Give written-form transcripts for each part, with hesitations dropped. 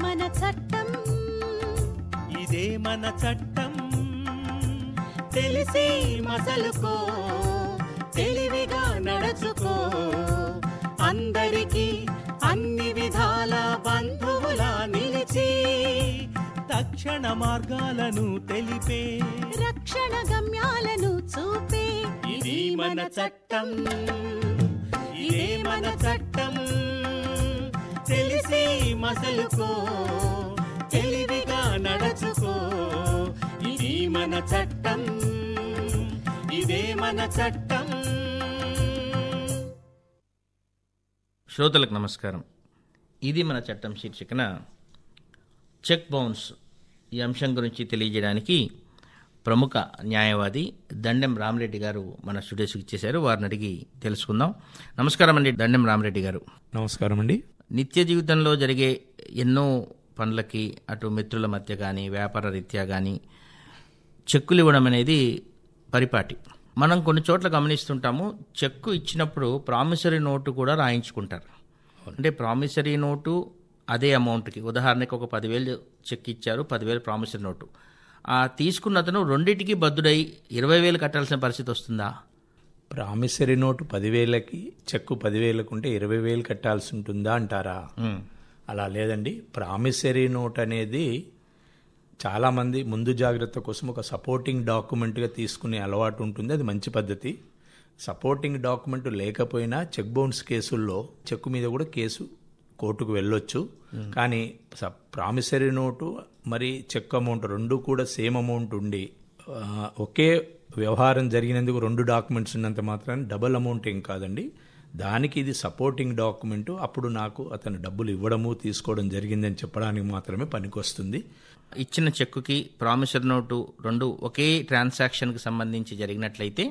మన చట్టం, ఇదే మన చట్టం. తెలిసి మసలుకో, తెలివిగా నడచుకో, అందరికీ అన్ని విధాల బంధువులా నిలిచి తక్షణ మార్గాలను తెలిపే, రక్షణ గమ్యాలను చూపే. ఇది మన చట్టం, ఇదే మన చట్టం. తెలిసి మసలుకో, తెలివిగా నడచుకో, ఇది మన చట్టం, ఇదే మన చట్టం. శ్రోతలకు నమస్కారం. ఇది మన చట్టం శీర్షికన చెక్ బౌన్స్ ఈ అంశం గురించి తెలియజేయడానికి ప్రముఖ న్యాయవాది దండెం రామరెడ్డి గారు మన స్టూడియోస్కి ఇచ్చేశారు. వారిని అడిగి తెలుసుకుందాం. నమస్కారం అండి దండెం రామరెడ్డి గారు. నమస్కారం అండి. నిత్య జీవితంలో జరిగే ఎన్నో పనులకి అటు మిత్రుల మధ్య కానీ వ్యాపార రీత్యా కానీ చెక్కులు ఇవ్వడం అనేది పరిపాటి. మనం కొన్ని చోట్ల గమనిస్తుంటాము, చెక్కు ఇచ్చినప్పుడు ప్రామిసరీ నోటు కూడా రాయించుకుంటారు. అంటే ప్రామిసరీ నోటు అదే అమౌంట్కి, ఉదాహరణకి ఒక 10,000 చెక్ ఇచ్చారు, 10,000 ప్రామిసరీ నోటు. ఆ తీసుకున్న అతను రెండింటికి బద్దుడై 20,000 కట్టాల్సిన పరిస్థితి వస్తుందా? ప్రామిసరీ నోటు 10,000కి చెక్కు 10,000కు ఉంటే 20,000 కట్టాల్సి ఉంటుందా అంటారా? అలా లేదండి. ప్రామిసరీ నోట్ అనేది చాలామంది ముందు జాగ్రత్త కోసం ఒక సపోర్టింగ్ డాక్యుమెంట్గా తీసుకునే అలవాటు ఉంటుంది. అది మంచి పద్ధతి. సపోర్టింగ్ డాక్యుమెంట్ లేకపోయినా చెక్ బౌన్స్ కేసుల్లో చెక్కు మీద కూడా కేసు కోర్టుకు వెళ్ళొచ్చు. కానీ ప్రామిసరీ నోటు మరి చెక్ అమౌంట్ రెండు కూడా సేమ్ అమౌంట్ ఉండి ఒకే వ్యవహారం జరిగినందుకు 2 డాక్యుమెంట్స్ ఉన్నంత మాత్రాన్ని డబుల్ అమౌంట్ ఏం కాదండి. దానికి ఇది సపోర్టింగ్ డాక్యుమెంట్. అప్పుడు నాకు అతను డబ్బులు ఇవ్వడము తీసుకోవడం జరిగిందని చెప్పడానికి మాత్రమే పనికొస్తుంది. ఇచ్చిన చెక్కుకి ప్రామిసరీ నోటు రెండు ఒకే ట్రాన్సాక్షన్కి సంబంధించి జరిగినట్లయితే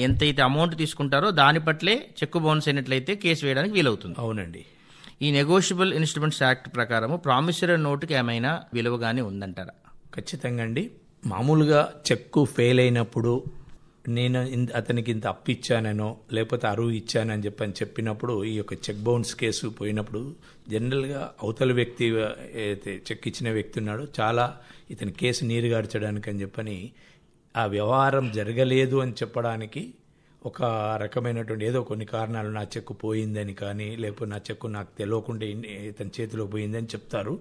ఎంతైతే అమౌంట్ తీసుకుంటారో దాని పట్లే చెక్కు బౌన్స్ అయినట్లయితే కేసు వేయడానికి వీలవుతుంది. అవునండి. ఈ నెగోషియబుల్ ఇన్స్ట్రుమెంట్స్ యాక్ట్ ప్రకారము ప్రామిసరీ నోటుకి ఏమైనా విలువగానే ఉందంటారా? ఖచ్చితంగా అండి. మామూలుగా చెక్కు ఫెయిల్ అయినప్పుడు నేను అతనికి ఇంత అప్పు ఇచ్చానో లేకపోతే అరువు ఇచ్చానని చెప్పినప్పుడు ఈ యొక్క చెక్ బౌన్స్ కేసు పోయినప్పుడు జనరల్గా అవతల వ్యక్తి అయితే చెక్ ఇచ్చిన వ్యక్తి ఉన్నాడో చాలా ఇతని కేసు నీరుగార్చడానికి అని చెప్పని ఆ వ్యవహారం జరగలేదు అని చెప్పడానికి ఒక రకమైనటువంటి ఏదో కొన్ని కారణాలు నా చెక్కు పోయిందని కానీ లేకపోతే నా చెక్కు నాకు తెలియకుండా ఇతని చేతిలో పోయిందని చెప్తారు.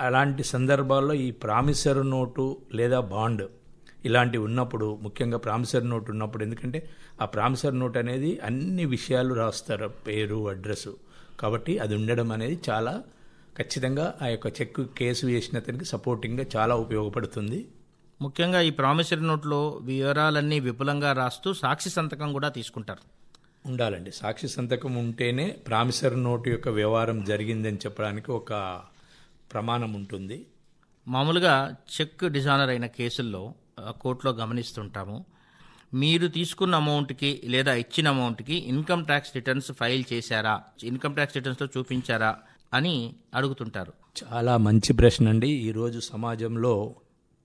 అలాంటి సందర్భాల్లో ఈ ప్రామిసరీ నోటు లేదా బాండ్ ఇలాంటివి ఉన్నప్పుడు, ముఖ్యంగా ప్రామిసరీ నోట్ ఉన్నప్పుడు, ఎందుకంటే ఆ ప్రామిసరీ నోట్ అనేది అన్ని విషయాలు రాస్తారు, పేరు అడ్రస్సు. కాబట్టి అది ఉండడం అనేది చాలా ఖచ్చితంగా ఆ యొక్క చెక్ కేసు వేసిన అతనికి సపోర్టింగ్గా చాలా ఉపయోగపడుతుంది. ముఖ్యంగా ఈ ప్రామిసరీ నోట్లో వివరాలన్నీ విపులంగా రాస్తూ సాక్షి సంతకం కూడా తీసుకుంటారు. ఉండాలండి. సాక్షి సంతకం ఉంటేనే ప్రామిసరీ నోటు యొక్క వ్యవహారం జరిగిందని చెప్పడానికి ఒక ప్రమాణం ఉంటుంది. మామూలుగా చెక్ డిజానర్ అయిన కేసుల్లో కోర్టులో గమనిస్తుంటాము, మీరు తీసుకున్న అమౌంట్కి లేదా ఇచ్చిన అమౌంట్కి ఇన్కమ్ ట్యాక్స్ రిటర్న్స్ ఫైల్ చేశారా, ఇన్కమ్ ట్యాక్స్ రిటర్న్స్లో చూపించారా అని అడుగుతుంటారు. చాలా మంచి ప్రశ్న అండి. ఈరోజు సమాజంలో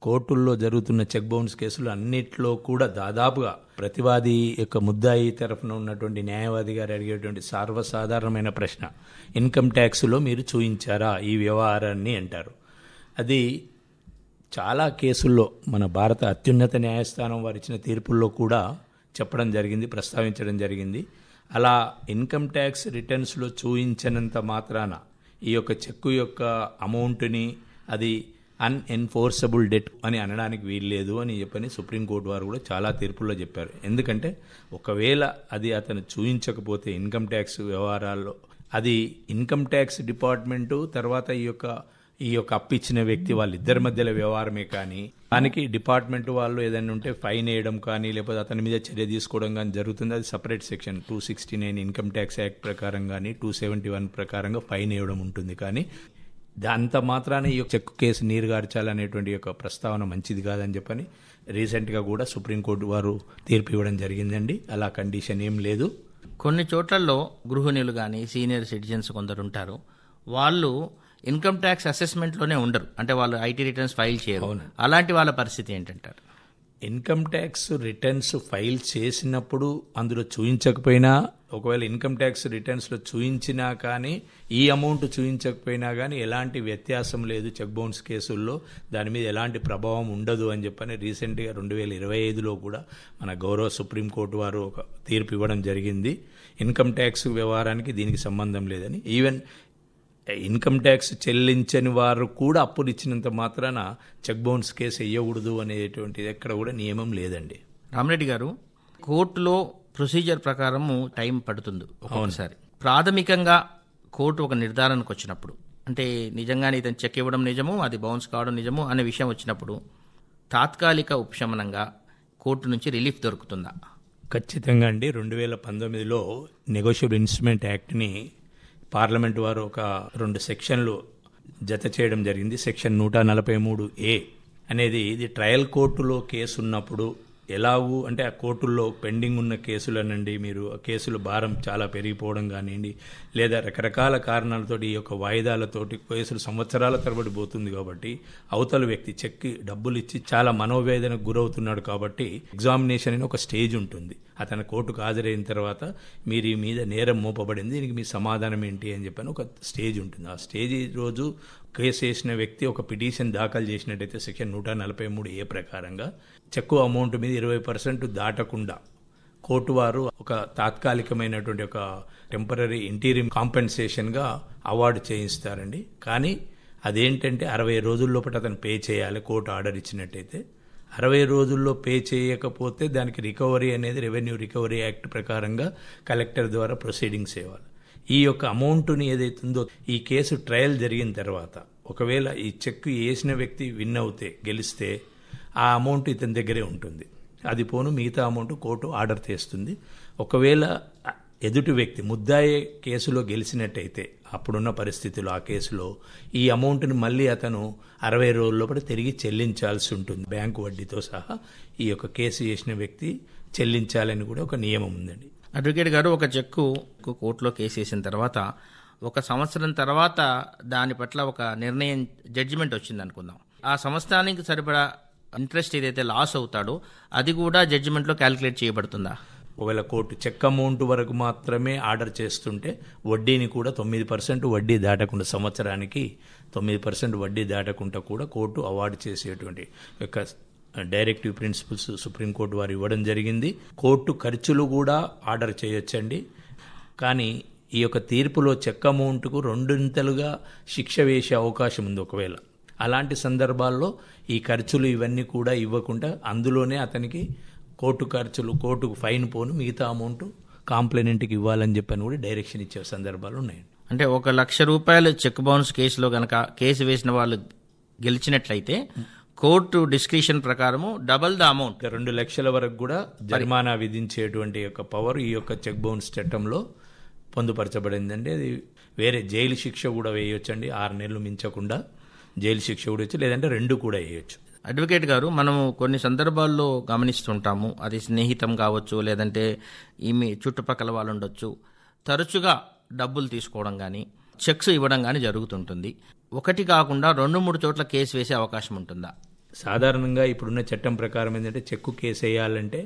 కోర్టుల్లో జరుగుతున్న చెక్ బౌన్స్ కేసులు అన్నిట్లో కూడా దాదాపుగా ప్రతివాది యొక్క ముద్దాయి తరఫున ఉన్నటువంటి న్యాయవాది గారు అడిగేటువంటి సర్వసాధారణమైన ప్రశ్న, ఇన్కమ్ ట్యాక్స్లో మీరు చూపించారా ఈ వ్యవహారాన్ని అంటారు. అది చాలా కేసుల్లో మన భారత అత్యున్నత న్యాయస్థానం వారు ఇచ్చిన తీర్పుల్లో కూడా చెప్పడం జరిగింది, ప్రస్తావించడం జరిగింది. అలా ఇన్కమ్ ట్యాక్స్ రిటర్న్స్లో చూపించనంత మాత్రాన ఈ యొక్క చెక్కు యొక్క అమౌంట్ని అది అన్ఎన్ఫోర్సబుల్ డెట్ అని అనడానికి వీల్లేదు అని చెప్పని సుప్రీంకోర్టు వారు కూడా చాలా తీర్పుల్లో చెప్పారు. ఎందుకంటే ఒకవేళ అది అతను చూపించకపోతే ఇన్కమ్ ట్యాక్స్ వ్యవహారాల్లో అది ఇన్కమ్ ట్యాక్స్ డిపార్ట్మెంటు తర్వాత ఈ యొక్క అప్పిచ్చిన వ్యక్తి వాళ్ళిద్దరి మధ్యలో వ్యవహారమే కానీ దానికి డిపార్ట్మెంట్ వాళ్ళు ఏదైనా ఉంటే ఫైన్ వేయడం కానీ లేకపోతే అతని మీద చర్య తీసుకోవడం కానీ జరుగుతుంది. అది separate section 269 income tax act ప్రకారం కానీ 271 ప్రకారంగా ఫైన్ వేయడం ఉంటుంది. కానీ దాంత మాత్రాన ఈ చెక్కు కేసు నీరుగార్చాలనేటువంటి యొక్క ప్రస్తావన మంచిది కాదని చెప్పని రీసెంట్గా కూడా సుప్రీంకోర్టు వారు తీర్పు ఇవ్వడం జరిగిందండి. అలా కండిషన్ ఏం లేదు. కొన్ని చోట్లలో గృహిణులు కానీ సీనియర్ సిటిజన్స్ కొందరు ఉంటారు, వాళ్ళు ఇన్కమ్ ట్యాక్స్ అసెస్మెంట్లోనే ఉండరు, అంటే వాళ్ళు ఐటీ రిటర్న్స్ ఫైల్ చేయరు. అలాంటి వాళ్ళ పరిస్థితి ఏంటంటారు? ఇన్కమ్ ట్యాక్స్ రిటర్న్స్ ఫైల్ చేసినప్పుడు అందులో చూయించకపోయినా, ఒకవేళ ఇన్కమ్ ట్యాక్స్ రిటర్న్స్లో చూయించినా కానీ ఈ అమౌంట్ చూయించకపోయినా కానీ ఎలాంటి వ్యత్యాసం లేదు చెక్ బౌన్స్ కేసుల్లో, దాని మీద ఎలాంటి ప్రభావం ఉండదు అని చెప్పని రీసెంట్గా 2025లో కూడా మన గౌరవ సుప్రీంకోర్టు వారు ఒక తీర్పు ఇవ్వడం జరిగింది. ఇన్కమ్ ట్యాక్స్ వ్యవహారానికి దీనికి సంబంధం లేదని. ఈవెన్ ఇన్కమ్ ట్యాక్స్ చెల్లించని వారు కూడా అప్పులు ఇచ్చినంత మాత్రాన చెక్ బౌన్స్ కేసు వేయకూడదు అనేటువంటిది ఎక్కడ కూడా నియమం లేదండి. రామరెడ్డి గారు, కోర్టులో ప్రొసీజర్ ప్రకారము టైం పడుతుంది ఒక్కొక్కసారి. ప్రాథమికంగా కోర్టు ఒక నిర్ధారణకు వచ్చినప్పుడు, అంటే నిజంగానే ఇతను చెక్ ఇవ్వడం నిజము, అది బౌన్స్ కావడం నిజము అనే విషయం వచ్చినప్పుడు తాత్కాలిక ఉపశమనంగా కోర్టు నుంచి రిలీఫ్ దొరుకుతుందా? ఖచ్చితంగా అండి. 2019లో నెగోషియబుల్ ఇన్స్ట్రుమెంట్ యాక్ట్ని పార్లమెంట్ వారు ఒక 2 సెక్షన్లు జత చేయడం జరిగింది. సెక్షన్ 143A అనేది ఇది ట్రయల్ కోర్టులో కేసు ఉన్నప్పుడు ఎలాగూ అంటే ఆ కోర్టుల్లో పెండింగ్ ఉన్న కేసులనండి, మీరు ఆ కేసుల భారం చాలా పెరిగిపోవడం కానివ్వండి, లేదా రకరకాల కారణాలతోటి ఈ యొక్క వాయిదాలతోటి కేసులు సంవత్సరాల తరబడి పోతుంది కాబట్టి అవతల వ్యక్తి చెక్కి డబ్బులు ఇచ్చి చాలా మనోవేదనకు గురవుతున్నాడు కాబట్టి ఎగ్జామినేషన్ అని ఒక స్టేజ్ ఉంటుంది. అతను కోర్టుకు హాజరైన తర్వాత మీరు ఈ మీద నేరం మోపబడింది, దీనికి మీ సమాధానం ఏంటి అని చెప్పని ఒక స్టేజ్ ఉంటుంది. ఆ స్టేజ్ రోజు కేసు వేసిన వ్యక్తి ఒక పిటిషన్ దాఖలు చేసినట్టయితే సెక్షన్ 143A ప్రకారంగా చెక్కు అమౌంట్ మీద 20% దాటకుండా కోర్టు వారు ఒక తాత్కాలికమైనటువంటి ఒక టెంపరీ ఇంటీరియం కాంపెన్సేషన్గా అవార్డు చేయిస్తారండి. కానీ అదేంటంటే 60 రోజుల లోపల అతను పే చేయాలి. కోర్టు ఆర్డర్ ఇచ్చినట్టయితే 60 రోజుల్లో పే చేయకపోతే దానికి రికవరీ అనేది రెవెన్యూ రికవరీ యాక్ట్ ప్రకారంగా కలెక్టర్ ద్వారా ప్రొసీడింగ్స్ ఇవ్వాలి. ఈ యొక్క అమౌంట్ని ఏదైతుందో ఈ కేసు ట్రయల్ జరిగిన తర్వాత ఒకవేళ ఈ చెక్ వేసిన వ్యక్తి విన్ అవుతే, గెలిస్తే ఆ అమౌంట్ ఇతని దగ్గరే ఉంటుంది. అది పోను మిగతా అమౌంట్ కోర్టు ఆర్డర్ చేస్తుంది. ఒకవేళ ఎదుటి వ్యక్తి ముద్దాయే కేసులో గెలిచినట్టయితే అప్పుడున్న పరిస్థితుల్లో ఆ కేసులో ఈ అమౌంట్ని మళ్ళీ అతను 60 రోజుల లోపల తిరిగి చెల్లించాల్సి ఉంటుంది. బ్యాంకు వడ్డీతో సహా ఈ యొక్క కేసు చేసిన వ్యక్తి చెల్లించాలని కూడా ఒక నియమం ఉందండి. అడ్వకేట్ గారు, ఒక చెక్కు కోర్టులో కేసు వేసిన తర్వాత 1 సంవత్సరం తర్వాత దాని పట్ల ఒక నిర్ణయం, జడ్జిమెంట్ వచ్చింది అనుకుందాం. ఆ సంవత్సరానికి సరిపడా ఇంట్రెస్ట్ ఏదైతే లాస్ అవుతాడో అది కూడా జడ్జిమెంట్లో క్యాలిక్యులేట్ చేయబడుతుందా? ఒకవేళ కోర్టు చెక్ అమౌంట్ వరకు మాత్రమే ఆర్డర్ చేస్తుంటే వడ్డీని కూడా 9% వడ్డీ దాటకుండా, సంవత్సరానికి 9% వడ్డీ దాటకుండా కూడా కోర్టు అవార్డు చేసేటువంటి యొక్క డైరెక్టివ్ ప్రిన్సిపల్స్ సుప్రీంకోర్టు వారు ఇవ్వడం జరిగింది. కోర్టు ఖర్చులు కూడా ఆర్డర్ చేయొచ్చండి. కానీ ఈ యొక్క తీర్పులో చెక్ అమౌంట్కు 2 శిక్ష వేసే అవకాశం ఉంది. ఒకవేళ అలాంటి సందర్భాల్లో ఈ ఖర్చులు ఇవన్నీ కూడా ఇవ్వకుండా అందులోనే అతనికి కోర్టు ఖర్చులు, కోర్టుకు ఫైన్ పోను మిగతా అమౌంట్ కాంప్లైనెంట్కి ఇవ్వాలని చెప్పని కూడా డైరెక్షన్ ఇచ్చే సందర్భాలు ఉన్నాయండి. అంటే 1 లక్ష రూపాయలు చెక్ బౌన్స్ కేసులో కనుక కేసు వేసిన వాళ్ళు గెలిచినట్లయితే కోర్టు డిస్క్రిషన్ ప్రకారము డబల్ ద అమౌంట్ 2 లక్షల వరకు కూడా జరిమానా విధించేటువంటి యొక్క పవర్ ఈ యొక్క చెక్ బౌన్స్ చట్టంలో పొందుపరచబడిందండి. అది వేరే జైలు శిక్ష కూడా వేయొచ్చండి. 6 నెలలు మించకుండా జైలు శిక్ష కూడా వచ్చు, లేదంటే 2 కూడా వేయొచ్చు. అడ్వకేట్ గారు, మనము కొన్ని సందర్భాల్లో గమనిస్తుంటాము, అది స్నేహితం కావచ్చు, లేదంటే ఈమె చుట్టుపక్కల వాళ్ళు ఉండొచ్చు, తరచుగా డబ్బులు తీసుకోవడం కానీ చెక్స్ ఇవ్వడం కానీ జరుగుతుంటుంది. ఒకటి కాకుండా 2-3 చోట్ల కేసు వేసే అవకాశం ఉంటుందా? సాధారణంగా ఇప్పుడున్న చట్టం ప్రకారం ఏంటంటే చెక్కు కేసు వేయాలంటే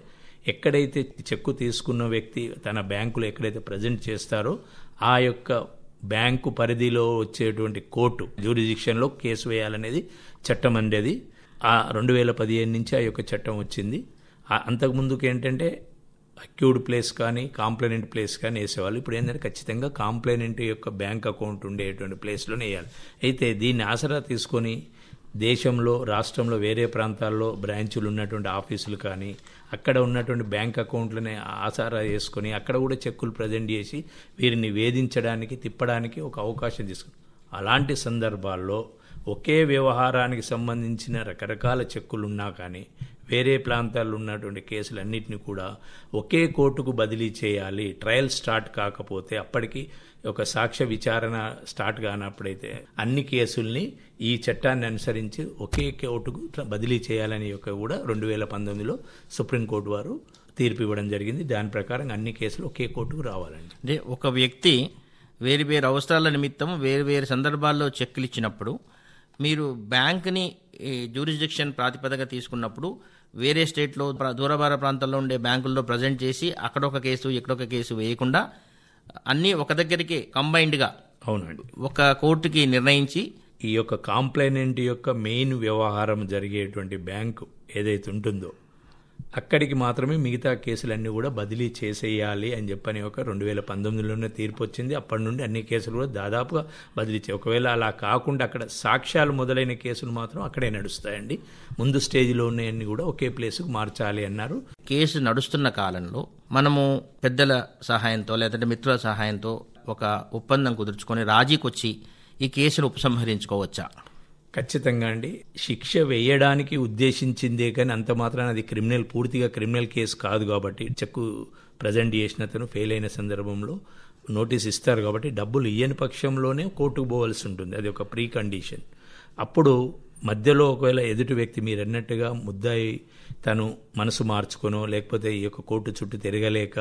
ఎక్కడైతే చెక్కు తీసుకున్న వ్యక్తి తన బ్యాంకులో ఎక్కడైతే ప్రజెంట్ చేస్తారో ఆ యొక్క బ్యాంకు పరిధిలో వచ్చేటువంటి కోర్టు జ్యూరిడిక్షన్లో కేసు వేయాలనేది చట్టం అనేది 2015 నుంచి ఆ యొక్క చట్టం వచ్చింది. అంతకుముందుకు ఏంటంటే అక్యూడ్ ప్లేస్ కానీ కాంప్లైనెంట్ ప్లేస్ కానీ వేసేవాళ్ళు. ఇప్పుడు ఏంటంటే ఖచ్చితంగా కాంప్లైనెంట్ యొక్క బ్యాంక్ అకౌంట్ ఉండేటువంటి ప్లేస్లోనే వేయాలి. అయితే దీన్ని ఆసరా తీసుకొని దేశంలో, రాష్ట్రంలో వేరే ప్రాంతాల్లో బ్రాంచులు ఉన్నటువంటి ఆఫీసులు కానీ అక్కడ ఉన్నటువంటి బ్యాంక్ అకౌంట్లనే ఆసరా చేసుకొని అక్కడ కూడా చెక్కులు ప్రజెంట్ చేసి వీరిని వేధించడానికి, తిప్పడానికి ఒక అవకాశం తీసుకుని, అలాంటి సందర్భాల్లో ఒకే వ్యవహారానికి సంబంధించిన రకరకాల చెక్కులున్నా కానీ వేరే ప్రాంతాల్లో ఉన్నటువంటి కేసులన్నింటినీ కూడా ఒకే కోర్టుకు బదిలీ చేయాలి. ట్రయల్ స్టార్ట్ కాకపోతే, అప్పటికి ఒక సాక్ష్య విచారణ స్టార్ట్ కానప్పుడైతే అన్ని కేసుల్ని ఈ చట్టాన్ని అనుసరించి ఒకే కోర్టుకు బదిలీ చేయాలని యొక్క కూడా 2019లో సుప్రీంకోర్టు వారు తీర్పు ఇవ్వడం జరిగింది. దాని ప్రకారం అన్ని కేసులు ఒకే కోర్టుకు రావాలండి. అంటే ఒక వ్యక్తి వేరు వేరు అవసరాల నిమిత్తం వేరు వేరు సందర్భాల్లో చెక్కులు ఇచ్చినప్పుడు మీరు బ్యాంక్ని జ్యూరిస్డిక్షన్ ప్రాతిపదిక తీసుకున్నప్పుడు వేరే స్టేట్లో దూరభార ప్రాంతాల్లో ఉండే బ్యాంకుల్లో ప్రజెంట్ చేసి అక్కడొక కేసు ఇక్కడొక కేసు వేయకుండా అన్నీ ఒక దగ్గరికి కంబైన్డ్గా అవునండి ఒక కోర్టుకి నిర్ణయించి ఈ యొక్క కాంప్లైనెంట్ యొక్క మెయిన్ వ్యవహారం జరిగేటువంటి బ్యాంకు ఏదైతే ఉంటుందో అక్కడికి మాత్రమే మిగతా కేసులన్నీ కూడా బదిలీ చేసేయాలి అని చెప్పని ఒక 2019లోనే తీర్పు వచ్చింది. అప్పటి నుండి అన్ని కేసులు కూడా దాదాపుగా బదిలీ ఒకవేళ అలా కాకుండా అక్కడ సాక్ష్యాలు మొదలైన కేసులు మాత్రం అక్కడే నడుస్తాయండి. ముందు స్టేజ్లో ఉన్నాయన్నీ కూడా ఒకే ప్లేస్కు మార్చాలి అన్నారు. కేసు నడుస్తున్న కాలంలో మనము పెద్దల సహాయంతో లేదంటే మిత్రుల సహాయంతో ఒక ఒప్పందం కుదుర్చుకొని రాజీకొచ్చి ఈ కేసును ఉపసంహరించుకోవచ్చా? ఖచ్చితంగా అండి. శిక్ష వేయడానికి ఉద్దేశించిందే కానీ అంత మాత్రాన అది పూర్తిగా క్రిమినల్ కేసు కాదు కాబట్టి చెక్కు ప్రజెంట్ చేసిన అతను ఫెయిల్ అయిన సందర్భంలో నోటీస్ ఇస్తారు కాబట్టి డబ్బులు ఇయ్యని పక్షంలోనే కోర్టుకు పోవాల్సి ఉంటుంది. అది ఒక ప్రీ కండిషన్. అప్పుడు మధ్యలో ఒకవేళ ఎదుటి వ్యక్తి మీరు అన్నట్టుగా ముద్దాయి తను మనసు మార్చుకొనో లేకపోతే ఈ యొక్క కోర్టు చుట్టూ తిరగలేక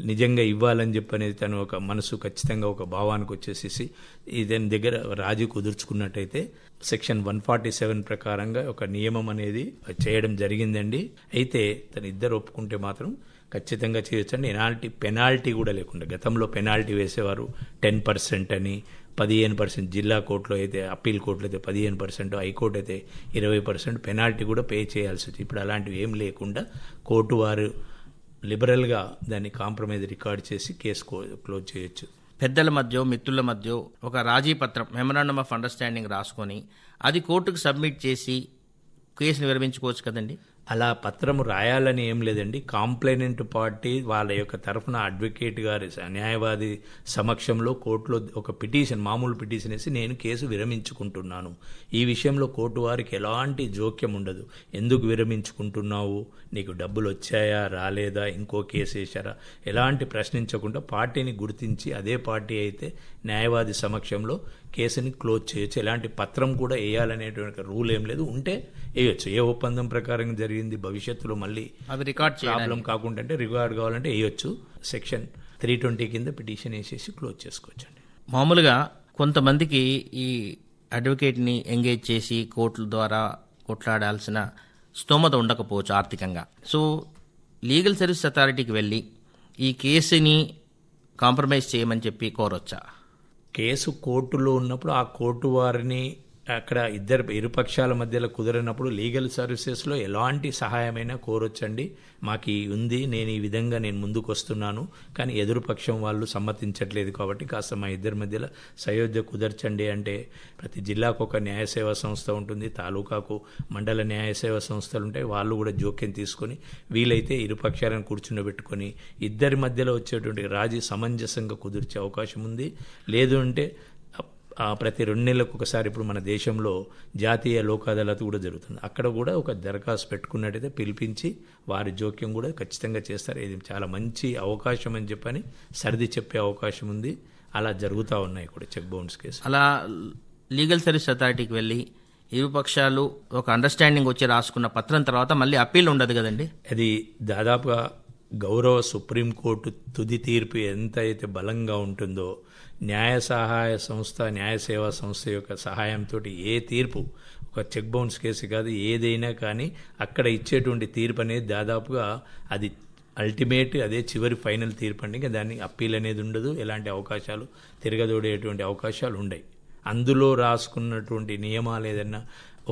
నిజంగా ఇవ్వాలని చెప్పనేది తను ఒక మనసు ఖచ్చితంగా ఒక భావానికి వచ్చేసేసి ఇదని దగ్గర రాజీ కుదుర్చుకున్నట్టయితే సెక్షన్ 147 ప్రకారంగా ఒక నియమం అనేది చేయడం జరిగిందండి. అయితే తను ఇద్దరు ఒప్పుకుంటే మాత్రం ఖచ్చితంగా చేయొచ్చండి. పెనాల్టీ కూడా లేకుండా గతంలో పెనాల్టీ వేసేవారు 10% అని 15%, జిల్లా కోర్టులో అయితే అప్పీల్ కోర్టులో అయితే 15%, హైకోర్టు అయితే 20% పెనాల్టీ కూడా పే చేయాల్సి వచ్చింది. ఇప్పుడు అలాంటివి ఏం లేకుండా కోర్టు వారు లిబరల్గా దాన్ని కాంప్రమైజ్ రికార్డ్ చేసి కేసు క్లోజ్ చేయొచ్చు. పెద్దల మధ్య మిత్రుల మధ్య ఒక రాజీ పత్రం మెమరాండమ్ ఆఫ్ అండర్స్టాండింగ్ రాసుకొని అది కోర్టుకు సబ్మిట్ చేసి కేసును విరమించుకోవచ్చు కదండి. అలా పత్రము రాయాలని ఏం లేదండి. కాంప్లైనెంట్ పార్టీ వాళ్ళ యొక్క తరఫున అడ్వకేట్ గారి న్యాయవాది సమక్షంలో కోర్టులో ఒక పిటిషన్, మామూలు పిటిషన్ వేసి నేను కేసు విరమించుకుంటున్నాను, ఈ విషయంలో కోర్టు వారికి ఎలాంటి జోక్యం ఉండదు. ఎందుకు విరమించుకుంటున్నావు, నీకు డబ్బులు వచ్చాయా రాలేదా, ఇంకో కేసు వేశారా, ఎలాంటి ప్రశ్నించకుండా పార్టీని గుర్తించి అదే పార్టీ అయితే న్యాయవాది సమక్షంలో కేసుని క్లోజ్ చేయొచ్చు. ఎలాంటి పత్రం కూడా వేయాలనేటువంటి రూల్ ఏం లేదు. ఉంటే వేయొచ్చు. ఏ ఒప్పందం ప్రకారం జరిగింది భవిష్యత్తులో మళ్ళీ అది రికార్డ్ ప్రాబ్లం కాకుండా అంటే రికార్డ్ కావాలంటే వేయొచ్చు. సెక్షన్ 320 కింద పిటిషన్ వేసేసి క్లోజ్ చేసుకోవచ్చు అండి. మామూలుగా కొంతమందికి ఈ అడ్వకేట్ని ఎంగేజ్ చేసి కోర్టుల ద్వారా కొట్లాడాల్సిన స్తోమత ఉండకపోవచ్చు ఆర్థికంగా. సో లీగల్ సర్వీస్ అథారిటీకి వెళ్ళి ఈ కేసుని కాంప్రమైజ్ చేయమని చెప్పి కోరొచ్చా? కేసు కోర్టులో ఉన్నప్పుడు ఆ కోర్టు వారిని అక్కడ ఇరుపక్షాల మధ్యలో కుదరనప్పుడు లీగల్ సర్వీసెస్లో ఎలాంటి సహాయమైనా కోరొచ్చండి. మాకు ఉంది, నేను ఈ విధంగా ముందుకు వస్తున్నాను, కానీ ఎదురుపక్షం వాళ్ళు సమ్మతించట్లేదు కాబట్టి కాస్త మా ఇద్దరి మధ్యలో సయోధ్య కుదర్చండి అంటే ప్రతి జిల్లాకు ఒక న్యాయ సేవా సంస్థ ఉంటుంది, తాలూకాకు మండల న్యాయ సేవా సంస్థలు ఉంటాయి. వాళ్ళు కూడా జోక్యం తీసుకొని వీలైతే ఇరుపక్షాలను కూర్చుండబెట్టుకొని ఇద్దరి మధ్యలో వచ్చేటువంటి రాజీ సమంజసంగా కుదిర్చే అవకాశం ఉంది. లేదు అంటే ప్రతి 2 నెలలకు ఒకసారి ఇప్పుడు మన దేశంలో జాతీయ లోక్ అదాలత్ కూడా జరుగుతుంది. అక్కడ కూడా ఒక దరఖాస్తు పెట్టుకున్నట్టయితే పిలిపించి వారి జోక్యం కూడా ఖచ్చితంగా చేస్తారు. ఇది చాలా మంచి అవకాశం అని చెప్పని సర్ది చెప్పే అవకాశం ఉంది. అలా జరుగుతూ ఉన్నాయి కూడా చెక్ బౌన్స్ కేసు. అలా లీగల్ సర్వీస్ అథారిటీకి వెళ్ళి ఇరుపక్షాలు ఒక అండర్స్టాండింగ్ వచ్చి రాసుకున్న పత్రం తర్వాత మళ్ళీ అప్పీల్ ఉండదు కదండి. అది దాదాపుగా గౌరవ సుప్రీంకోర్టు తుది తీర్పు ఎంత అయితే బలంగా ఉంటుందో న్యాయ సహాయ సంస్థ, న్యాయ సేవా సంస్థ యొక్క సహాయంతో ఏ తీర్పు, ఒక చెక్ బౌన్స్ కేసు కాదు ఏదైనా కానీ అక్కడ ఇచ్చేటువంటి తీర్పు అనేది దాదాపుగా అది అల్టిమేట్, అదే చివరి ఫైనల్ తీర్పు అండి. ఇంకా దాన్ని అప్పీల్ అనేది ఉండదు. ఎలాంటి అవకాశాలు తిరగదోడేటువంటి అవకాశాలు ఉండవు. అందులో రాసుకున్నటువంటి నియమాలు ఏదైనా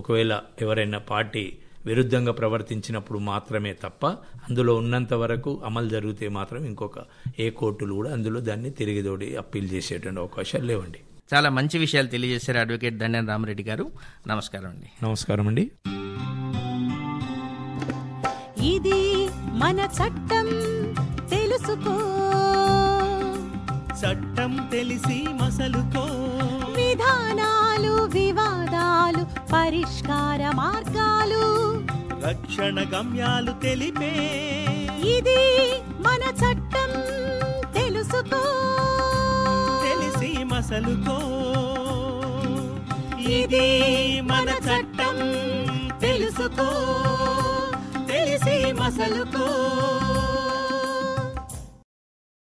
ఒకవేళ ఎవరైనా పార్టీ విరుద్ధంగా ప్రవర్తించినప్పుడు మాత్రమే తప్ప అందులో ఉన్నంత వరకు అమలు జరిగితే మాత్రం ఇంకొక ఏ కోర్టులు కూడా అందులో దాన్ని తిరిగిదోడి అప్పీల్ చేసేటువంటి అవకాశాలు లేవండి. చాలా మంచి విషయాలు తెలియజేశారు అడ్వకేట్ దండెన రామరెడ్డి గారు. నమస్కారం అండి. నమస్కారం అండి. ఇది మన చట్టం తెలుసుకో, చట్టం తెలిసి మసలుకో, విధానాలు వివాదాలు పరిష్కార మార్గాలు, రక్షణ గమ్యాలు తెలిపే ఇది మన చట్టం తెలుసుకో, తెలిసి మసలుకో. ఇది మన చట్టం తెలుసుకో, తెలిసి మసలుకో.